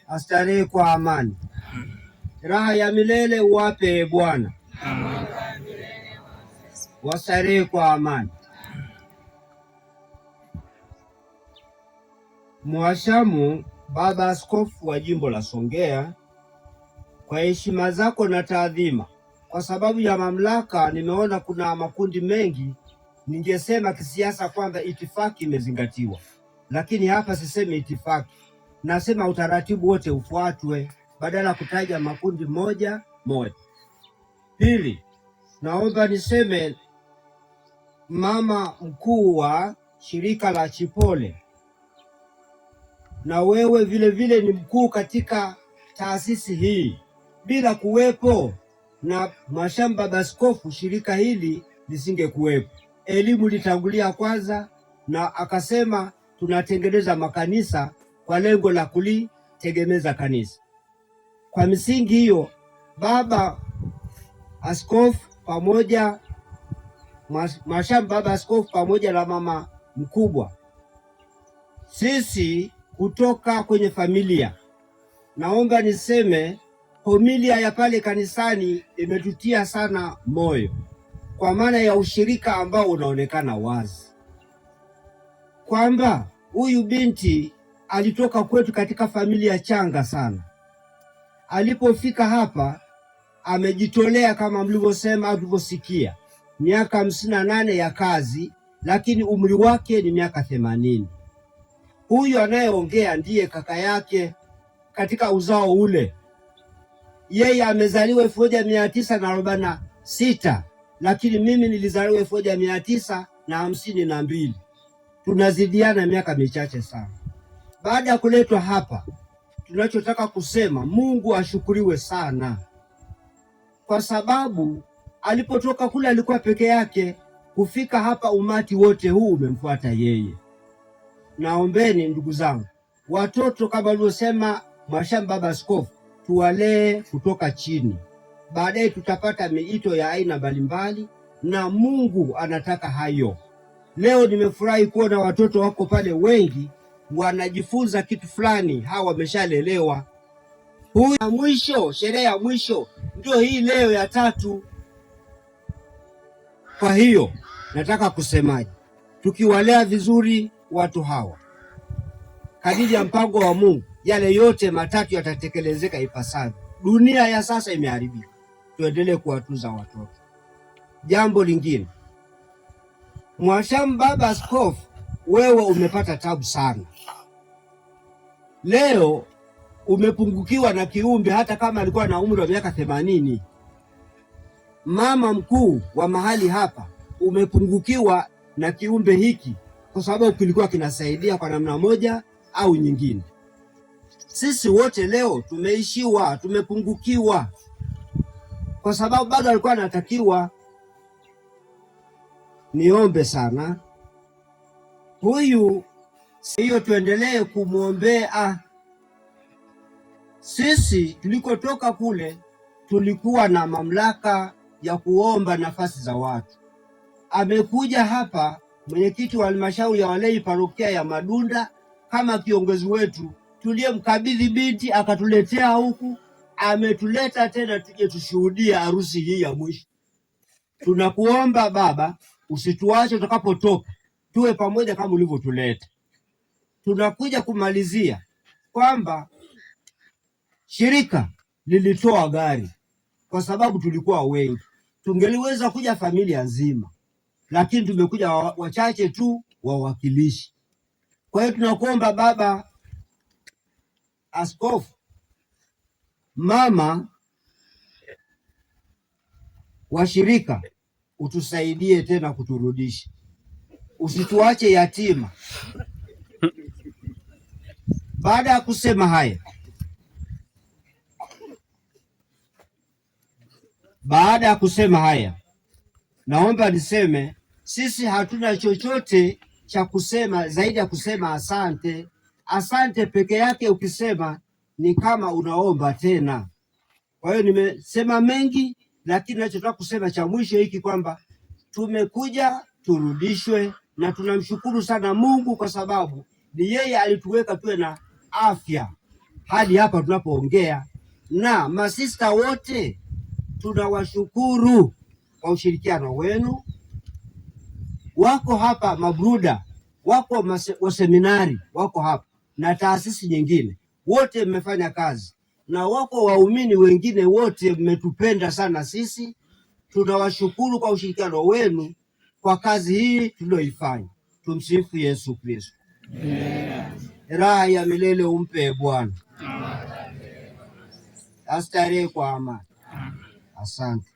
astarehe kwa amani. Raha ya milele uwape Bwana, wastarehe kwa amani. Mhashamu Baba Askofu wa Jimbo la Songea, kwa heshima zako na taadhima, kwa sababu ya mamlaka, nimeona kuna makundi mengi, ningesema kisiasa kwamba itifaki imezingatiwa, lakini hapa sisemi itifaki, nasema utaratibu wote ufuatwe badala kutaja makundi moja moja. Pili, naomba niseme mama mkuu wa shirika la Chipole, na wewe vile vile ni mkuu katika taasisi hii. Bila kuwepo na Mhashamu Baba Askofu, shirika hili lisingekuwepo. Elimu litangulia kwanza, na akasema tunatengeneza makanisa kwa lengo la kulitegemeza kanisa. Kwa misingi hiyo, Baba Askofu pamoja Mhashamu Baba Askofu pamoja na mama mkubwa, sisi kutoka kwenye familia, naomba niseme homilia ya pale kanisani imetutia sana moyo, kwa maana ya ushirika ambao unaonekana wazi kwamba huyu binti alitoka kwetu katika familia changa sana. Alipofika hapa amejitolea kama mlivyosema au tulivyosikia, miaka 58 ya kazi, lakini umri wake ni miaka 80. Huyu anayeongea ndiye kaka yake katika uzao ule. Yeye amezaliwa 1946, lakini mimi nilizaliwa 1952. Tunazidiana miaka michache sana. Baada ya kuletwa hapa, tunachotaka kusema Mungu ashukuriwe sana, kwa sababu alipotoka kule alikuwa peke yake, kufika hapa umati wote huu umemfuata yeye. Naombeni ndugu zangu, watoto kama alivyosema Mhashamu Baba Askofu, tuwalee kutoka chini, baadaye tutapata miito ya aina mbalimbali, na Mungu anataka hayo. Leo nimefurahi kuona watoto wako pale wengi wanajifunza kitu fulani, hawa wameshalelewa. Huyu ya mwisho, sherehe ya mwisho ndio hii leo ya 3. Kwa hiyo nataka kusemaje, tukiwalea vizuri watu hawa kadiri ya mpango wa Mungu, yale yote matatu yatatekelezeka ipasavyo. Dunia ya sasa imeharibika, tuendelee kuwatunza watoto. Jambo lingine, Mhashamu Baba Askofu, wewe umepata tabu sana. Leo umepungukiwa na kiumbe, hata kama alikuwa na umri wa miaka 80. Mama mkuu wa mahali hapa, umepungukiwa na kiumbe hiki kwa sababu kilikuwa kinasaidia kwa namna moja au nyingine. Sisi wote leo tumeishiwa, tumepungukiwa kwa sababu bado alikuwa anatakiwa. Niombe sana huyu, hiyo tuendelee kumwombea. Sisi tulikotoka kule tulikuwa na mamlaka ya kuomba nafasi za watu. Amekuja hapa mwenyekiti wa halmashauri ya walei parokia ya Madunda kama kiongozi wetu, tuliyemkabidhi binti akatuletea huku, ametuleta tena tuje tushuhudie harusi hii ya mwisho. Tunakuomba Baba, usituache tutakapotoka, tuwe pamoja kama ulivyotuleta. Tunakuja kumalizia kwamba shirika lilitoa gari kwa sababu tulikuwa wengi, tungeliweza kuja familia nzima, lakini tumekuja wachache tu wawakilishi. Kwa hiyo tunakuomba Baba Askofu, mama wa shirika, utusaidie tena kuturudisha, usituache yatima. Baada ya kusema haya, naomba niseme sisi hatuna chochote cha kusema zaidi ya kusema asante. Asante peke yake ukisema ni kama unaomba tena. Kwa hiyo nimesema mengi, lakini nachotaka kusema cha mwisho hiki kwamba tumekuja turudishwe, na tunamshukuru sana Mungu kwa sababu ni yeye alituweka tuwe na afya. hadi hapa tunapoongea, na masista wote tunawashukuru kwa ushirikiano wenu. Wako hapa mabruda, wako waseminari, wako hapa na taasisi nyingine, wote mmefanya kazi, na wako waumini wengine, wote mmetupenda sana sisi. Tunawashukuru kwa ushirikiano wenu kwa kazi hii tulioifanya. Tumsifu Yesu Kristo. Raha ya milele umpe Bwana, astarehe kwa amani. Asante.